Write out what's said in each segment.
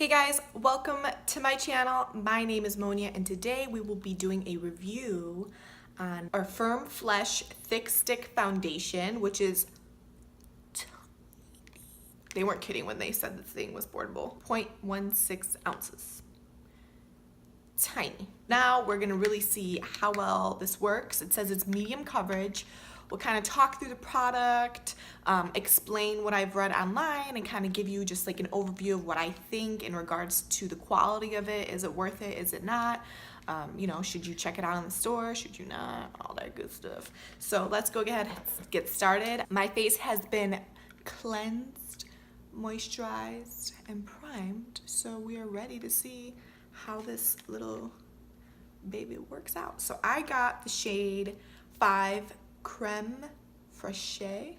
Hey guys, welcome to my channel. My name is Monia and today we will be doing a review on our Firm Flesh Thick Stick Foundation, which is tiny. They weren't kidding when they said this thing was portable. 0.16 ounces. Tiny. Now we're gonna really see how well this works. It says it's medium coverage. We'll kind of talk through the product, explain what I've read online, and kind of give you just like an overview of what I think in regards to the quality of it. Is it worth it? Is it not? You know, should you check it out in the store? Should you not? All that good stuff. So let's go ahead and get started. My face has been cleansed, moisturized, and primed. So we are ready to see how this little baby works out. So I got the shade 5 Creme Fraiche.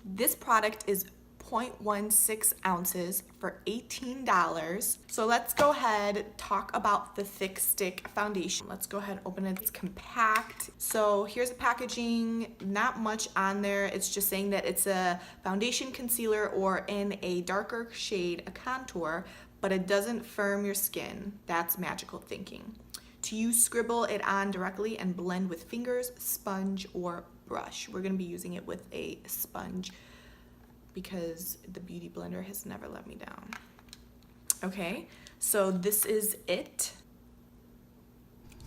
This product is 0.16 ounces for $18. So let's go ahead and talk about the Thick Stick Foundation. Let's go ahead and open it. It's compact. So here's the packaging. Not much on there. It's just saying that it's a foundation, concealer, or in a darker shade, a contour, but it doesn't firm your skin. That's magical thinking. To use, scribble it on directly and blend with fingers, sponge, or brush. We're gonna be using it with a sponge because the Beauty Blender has never let me down. Okay, so this is it.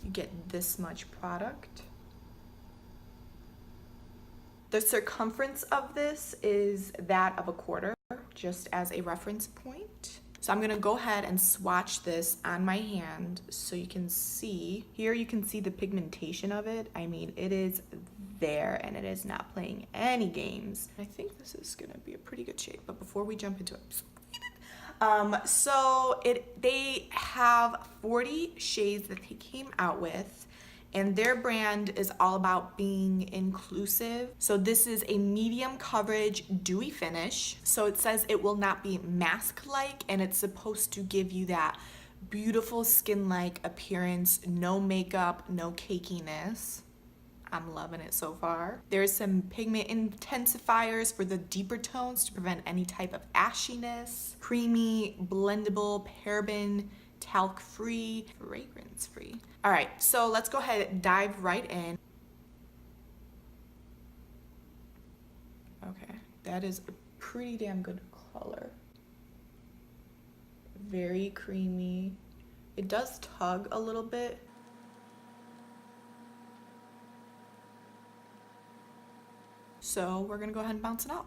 You get this much product. The circumference of this is that of a quarter, just as a reference point. So I'm gonna go ahead and swatch this on my hand so you can see. Here you can see the pigmentation of it. I mean, it is there and it is not playing any games. I think this is gonna be a pretty good shade, but before we jump into it, they have 40 shades that they came out with, and their brand is all about being inclusive. So this is a medium coverage dewy finish. So it says it will not be mask-like, and it's supposed to give you that beautiful skin-like appearance, no makeup, no cakiness. I'm loving it so far. There's some pigment intensifiers for the deeper tones to prevent any type of ashiness. Creamy, blendable, paraben, talc-free, fragrance-free. All right, so let's go ahead and dive right in. Okay, that is a pretty damn good color. Very creamy. It does tug a little bit. So we're gonna go ahead and bounce it out.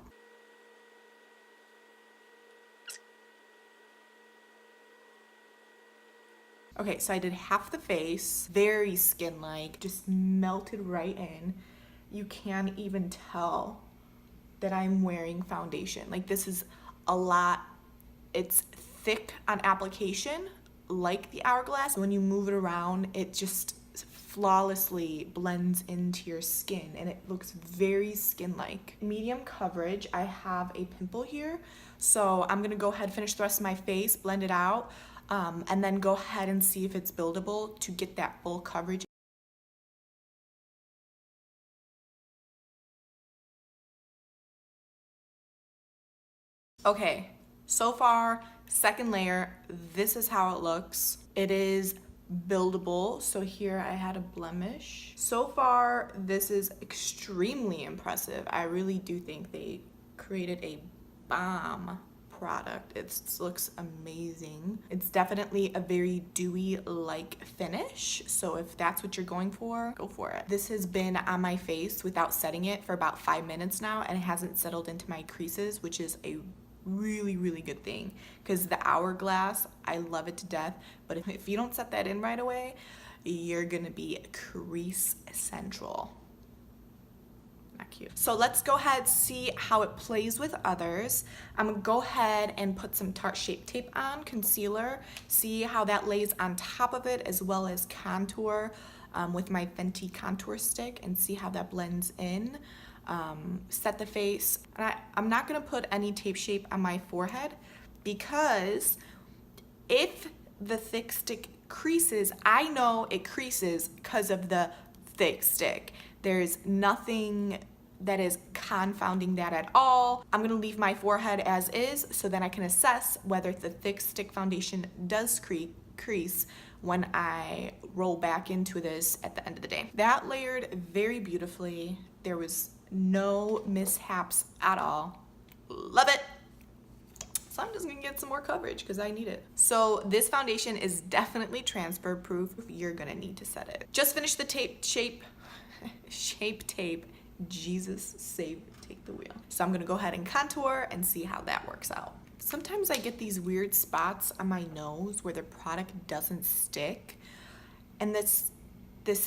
Okay, so I did half the face, very skin-like, just melted right in. You can't even tell that I'm wearing foundation. Like, this is a lot. It's thick on application, like the Hourglass. When you move it around, it just flawlessly blends into your skin and it looks very skin-like. Medium coverage. I have a pimple here, so I'm gonna go ahead and finish the rest of my face, blend it out, and then go ahead and see if it's buildable to get that full coverage. Okay, so far, second layer, this is how it looks. It is buildable. So here I had a blemish. So far, this is extremely impressive. I really do think they created a bomb product. It looks amazing. It's definitely a very dewy-like finish. So if that's what you're going for, go for it. This has been on my face without setting it for about 5 minutes now, and it hasn't settled into my creases, which is a really good thing, because the Hourglass, I love it to death, but if you don't set that in right away, you're gonna be crease central. Not cute. So let's go ahead and see how it plays with others. I'm gonna go ahead and put some Tarte Shape Tape on, concealer, see how that lays on top of it, as well as contour with my Fenty contour stick, and see how that blends in. Set the face. And I'm not gonna put any tape shape on my forehead, because if the Thick Stick creases, I know it creases because of the Thick Stick. There's nothing that is confounding that at all. I'm gonna leave my forehead as is so then I can assess whether the Thick Stick foundation does crease when I roll back into this at the end of the day. That layered very beautifully. There was no mishaps at all. Love it. So I'm just gonna get some more coverage because I need it. So this foundation is definitely transfer proof. You're gonna need to set it. Just finished the shape tape. Jesus save, take the wheel. So I'm gonna go ahead and contour and see how that works out. Sometimes I get these weird spots on my nose where the product doesn't stick. And this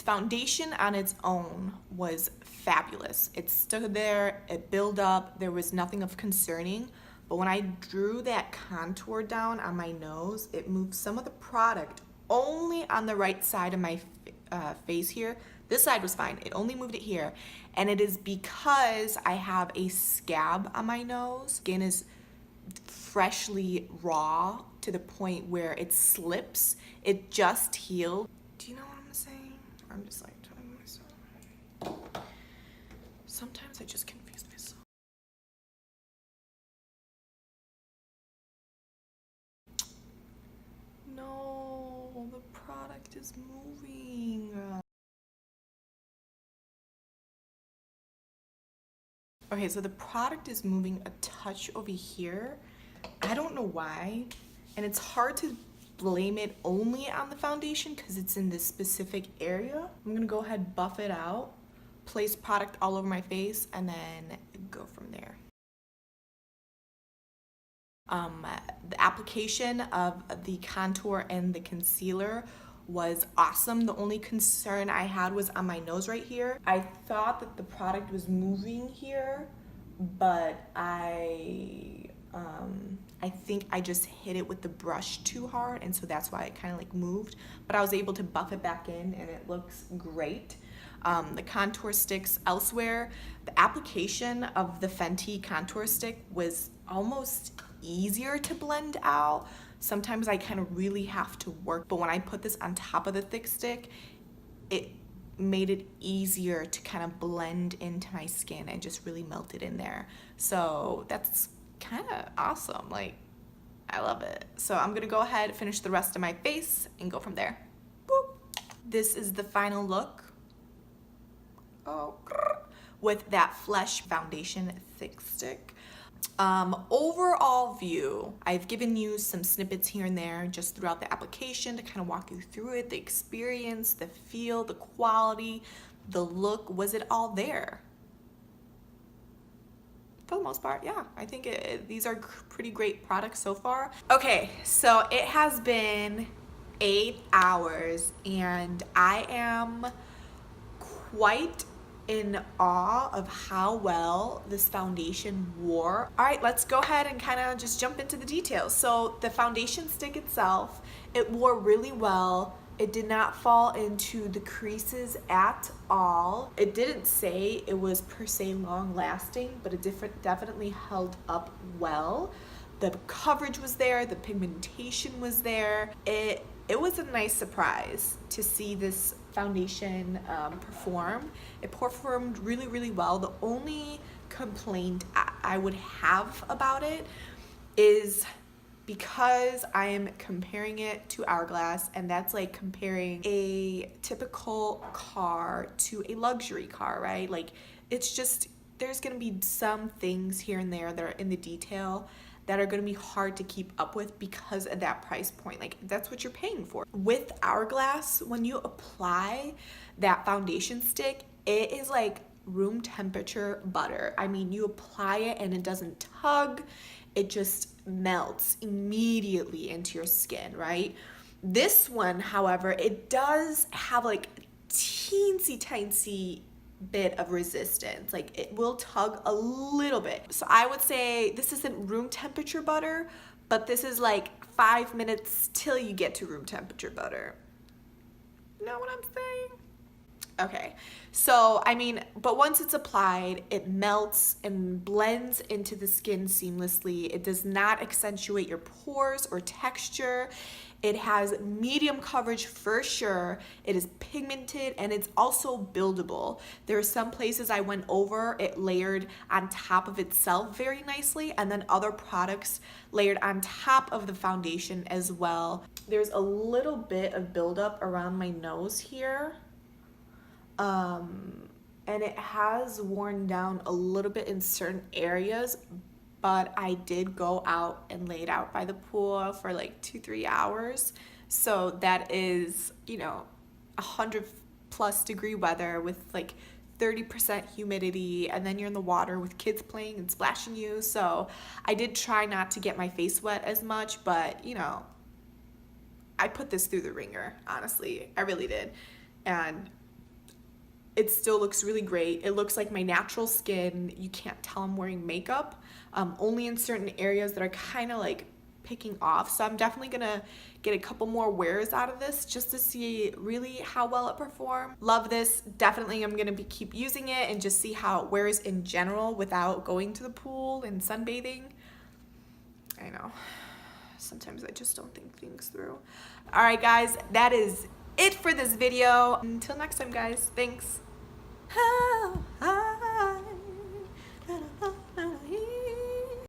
foundation on its own was fabulous. It stood there, it built up, there was nothing of concerning. But when I drew that contour down on my nose, it moved some of the product only on the right side of my face here. This side was fine, it only moved it here. And it is because I have a scab on my nose. Skin is freshly raw to the point where it slips. It just healed. Do you know what I'm saying? I'm just like telling myself. Sometimes I just confuse myself. No, the product is moving. Okay, so the product is moving a touch over here. I don't know why, and it's hard to blame it only on the foundation because it's in this specific area. I'm gonna go ahead, buff it out, place product all over my face, and then go from there. The application of the contour and the concealer was awesome. The only concern I had was on my nose right here. I thought that the product was moving here, but I think I just hit it with the brush too hard, and so that's why it kind of like moved. But I was able to buff it back in, and it looks great. The contour sticks elsewhere. The application of the Fenty contour stick was almost easier to blend out. Sometimes I kind of really have to work, but when I put this on top of the Thick Stick, it made it easier to kind of blend into my skin and just really melt it in there. So that's kind of awesome. Like, I love it. So I'm gonna go ahead, finish the rest of my face, and go from there. Boop. This is the final look. Oh, with that Flesh Foundation Thick Stick. Overall view, I've given you some snippets here and there just throughout the application to kind of walk you through it, the experience, the feel, the quality, the look. Was it all there? For the most part, yeah. I think these are pretty great products so far. Okay, so it has been 8 hours and I am quite in awe of how well this foundation wore. All right, let's go ahead and kind of just jump into the details. So the foundation stick itself, it wore really well. It did not fall into the creases at all. It didn't say it was per se long lasting, but it definitely held up well. The coverage was there, the pigmentation was there. It was a nice surprise to see this foundation perform. It performed really, really well. The only complaint I would have about it is because I am comparing it to Hourglass, and that's like comparing a typical car to a luxury car, right? Like, it's just, there's gonna be some things here and there that are in the detail that are gonna be hard to keep up with because of that price point. Like, that's what you're paying for. With Hourglass, when you apply that foundation stick, it is like room temperature butter. I mean, you apply it and it doesn't tug, it just melts immediately into your skin, right? This one, however, it does have like teensy tiny bit of resistance. Like, it will tug a little bit. So I would say this isn't room temperature butter, but this is like 5 minutes till you get to room temperature butter. You know what I'm saying? Okay, so I mean, but once it's applied, it melts and blends into the skin seamlessly. It does not accentuate your pores or texture. It has medium coverage for sure. It is pigmented and it's also buildable. There are some places I went over, it layered on top of itself very nicely, and then other products layered on top of the foundation as well. There's a little bit of buildup around my nose here. And it has worn down a little bit in certain areas, but I did go out and lay it out by the pool for like 2-3 hours. So that is, 100+ degree weather with like 30% humidity, and then you're in the water with kids playing and splashing you. So I did try not to get my face wet as much, but I put this through the ringer, honestly. I really did. And it still looks really great. It looks like my natural skin. You can't tell I'm wearing makeup, only in certain areas that are kind of like picking off. So I'm definitely gonna get a couple more wears out of this just to see really how well it performs. Love this. Definitely I'm gonna keep using it and just see how it wears in general without going to the pool and sunbathing. I know. Sometimes I just don't think things through. All right, guys, that is it for this video. Until next time, guys. Thanks.